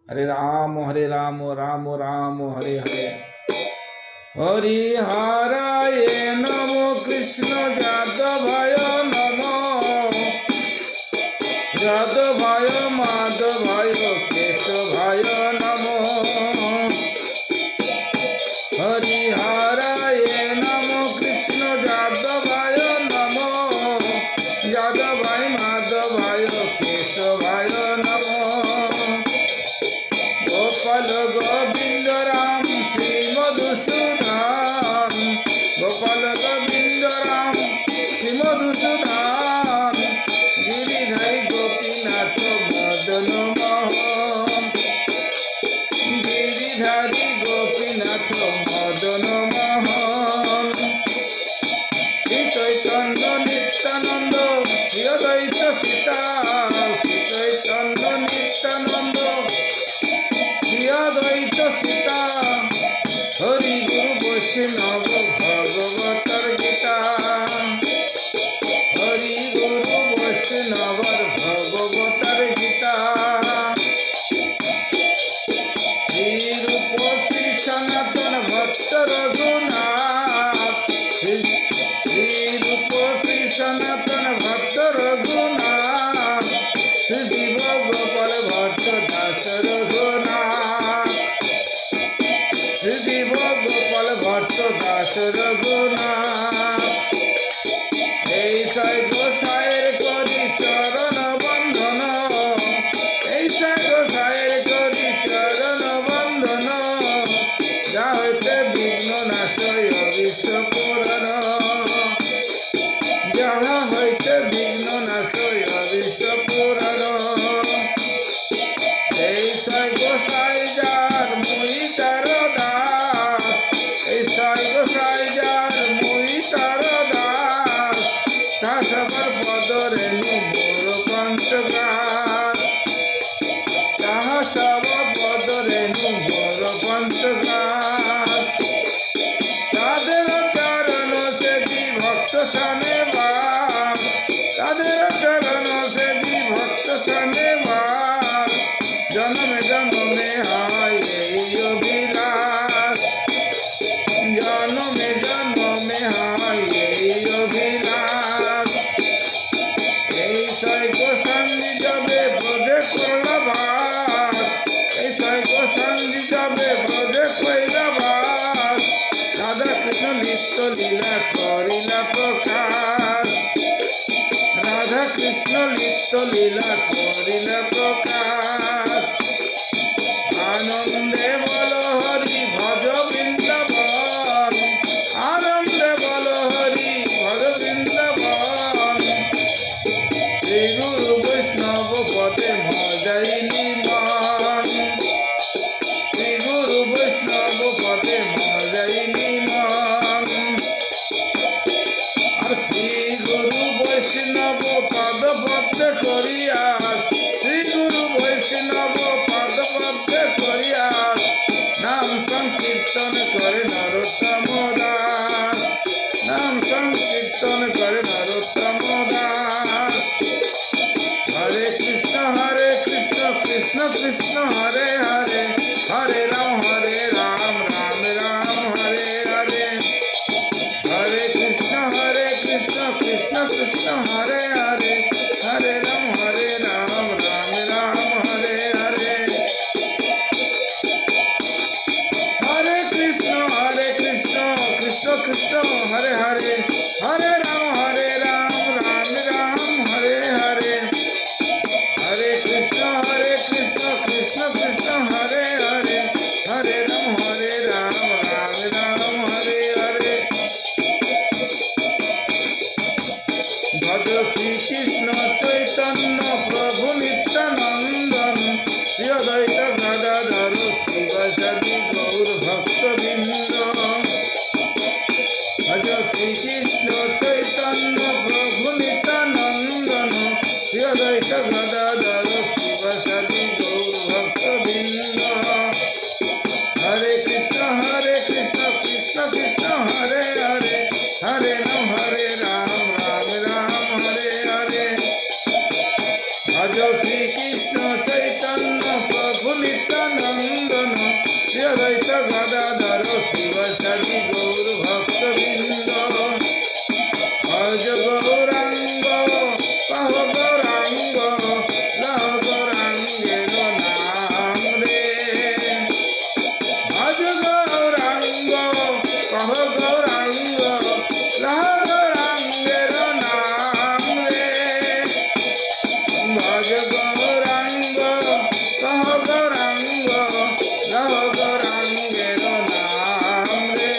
हरे राम राम राम हरे हरे। हरिहराय नमो कृष्ण यादवाय नमो यादवाय माधवाय केशवाय नमो। हरिहराय नमो कृष्ण यादवाय नमो यादवाय माधवाय केशवाय नमो। गोपाल गोविंद राम श्री मधुसूदन गोपाल गोविंद राम श्री मधुसूदन गिरिधारी गोपीनाथ मदन मोहन गिरिधारी गोपीनाथ मदन मोहन। श्री चैतन्य नित्यानंद श्री अद्वैत सीता श्री चैतन्य नित्यानंद श्री अद्वैत सीता। हरि गुरु वैष्णव भगवतर गीता हरि गुरु वैष्णव भगवतर गीता। श्री रूप श्री सनातन भक्त रघुनाथ श्री रूप श्री सनातन भक्त रघुनाथ। श्री जीव गोपाल भट्ट दास रघुनाथ श्री जीव गोपाल भट्ट दास रघुनाथ। ऐसा गोसाइर करी चरण बंधन ऐसा गोसाइर करी चरण बंधन। जा हইতে বিঘ্ন নাশয় বিশ্ব পুরাণ যাহা হইতে বিঘ্ন নাশয় বিশ্ব পুরাণ। ऐसा गोसाई जार मुई तार दास ऐसा गोसाई जार मुई तार दास। तासबर पद रेणु मोर पंचगात ताहा सब पद रेणु मोर पंचगात। तादेर चरण से भक्त सने बास तादेर चरण से भक्त सने बास। जन्म जन्म हाय अभिलाष जन्म जन्म हाय अभिलाष। ऐसा गोसांगी जबे ब्रजे करला बास ऐसा गोसांगी जबे ब्रजे कइला बास। राधा कृष्ण नित्य लीला करिला प्रकाश राधा कृष्ण नित्य लीला करिला प्रकाश। आनंदे बोलो हरि भज वृंदावन आनंदे बोलो हरि भज वृंदावन। श्री गुरु वैष्णव पदे मजाइली मन श्री गुरु वैष्णव पदे मजाइली मन। और श्री गुरु वैष्णव पद पद्मे करिया श्री गुरु वैष्णव पद पद्मे करिया। नाम संकीर्तन करे नरोत्तम दास नाम संकीर्तन करे नरोत्तम दास। हरे कृष्ण कृष्ण कृष्ण हरे हरे हरे राम राम राम हरे हरे। हरे कृष्ण कृष्ण कृष्ण हरे हरे हरे राम राम राम हरे हरे। हरे कृष्ण कृष्ण कृष्ण हरे हरे हरे राम राम राम हरे हरे। हरे कृष्ण कृष्ण कृष्ण हरे हरे हरे राम राम हरे हरे। भज श्री कृष्ण चैतन्य प्रभु नित्यानंदन श्री अद्वैत गदाधर शिवासादि गौर भक्तवृंद। भज श्री कृष्ण चैतन्य प्रभु नित्यानंदन श्री अद्वैत गदाधर शिवासादि गौर भक्तवृंद। हरे कृष्ण कृष्ण कृष्ण हरे हरे हरे राम राम राम हरे हरे। भज श्री कृष्ण चैतन्य प्रभु প্রভু নিত্যানন্দন শ্রী অদ্বৈত গদাধর শিবসাদি গৌর ভক্তবৃন্দ ভজ গৌরাঙ্গ কহ গৌরাঙ্গ লহ গৌরাঙ্গের নাম রে ভজ গৌরাঙ্গ কহ গৌরাঙ্গ লহ গৌরাঙ্গের নাম রে ভজ গৌরাঙ্গ কহ গৌরাঙ্গ লহ গৌরাঙ্গের নাম রে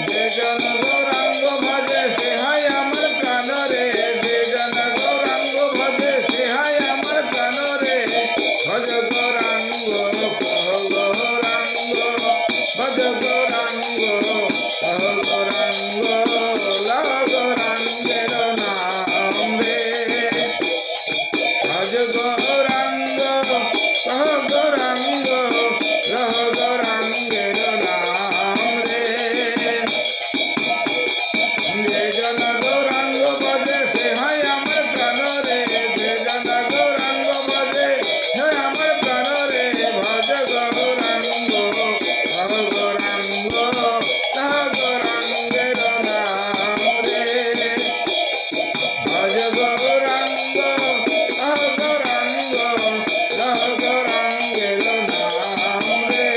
যে জন গৌরাঙ্গ ভজে সে হয় আমার প্রাণ রে যে জন গৌরাঙ্গ ভজে সে হয় আমার প্রাণ রে ভজ গৌরাঙ্গ কহ গৌরাঙ্গ ভজ গৌরাঙ্গ কহ গৌরাঙ্গ লহ গৌরাঙ্গের নাম রে ভজ গৌরাঙ্গ কহ গৌরাঙ্গ লহ গৌরাঙ্গের নাম রে যে জন গৌরাঙ্গ ভজে সে হয় আমার প্রাণ রে যে জন গৌরাঙ্গ ভজে সে আমার প্রাণ রে ভজ গৌরাঙ্গ কহ গৌরাঙ্গ লহ গৌরাঙ্গের নাম রে ভজ গৌরাঙ্গ কহ গৌরাঙ্গ লহ গৌরাঙ্গের নাম রে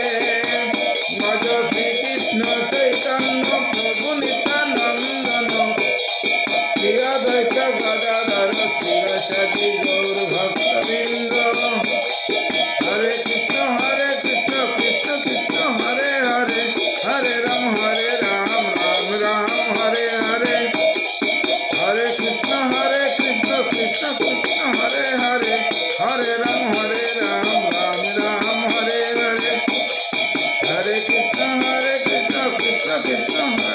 ভজ শ্রীকৃষ্ণ চৈতন্য প্রভু নিত্যানন্দন শ্রী অদ্বৈত গদাধর শিবসাদি গৌর ভক্তবৃন্দ হরে কৃষ্ণ কৃষ্ণ কৃষ্ণ হরে হরে হরে রাম রাম রাম হরে হরে হরে কৃষ্ণ কৃষ্ণ কৃষ্ণ হরে হরে হরে রাম রাম রাম হরে হরে হরে কৃষ্ণ কৃষ্ণ কৃষ্ণ হরে